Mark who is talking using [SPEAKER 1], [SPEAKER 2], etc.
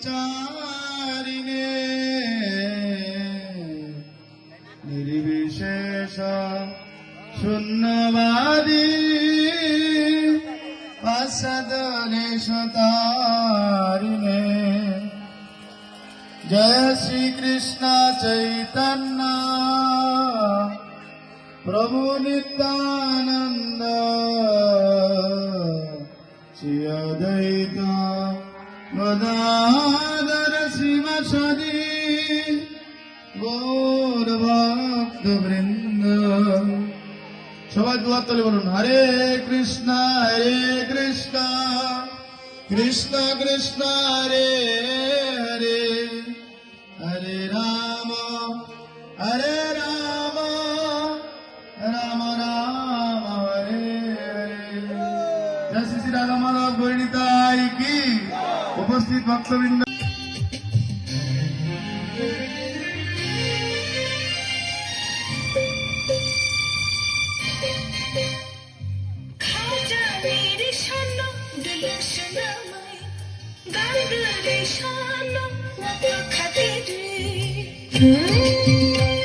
[SPEAKER 1] ব্রহ্মচারিणे निर्विशेष शून्यवादी पार्षदेशतारिणे जय श्री कृष्ण चैतन्य प्रभु नित्यानंद श्री अद्वैत गदाधर शिवसदि गौर भक्त वृंद। সবাই দুয়ার তলে বলুন হরে কৃষ্ণ কৃষ্ণ কৃষ্ণ হরে হরে হরে রাম রাম রাম হরে হরে। জয় শ্রী শ্রী রাধা মাধব গৌরীনিতাই কি। উপস্থিত ভক্তবৃন্দ
[SPEAKER 2] Hmm?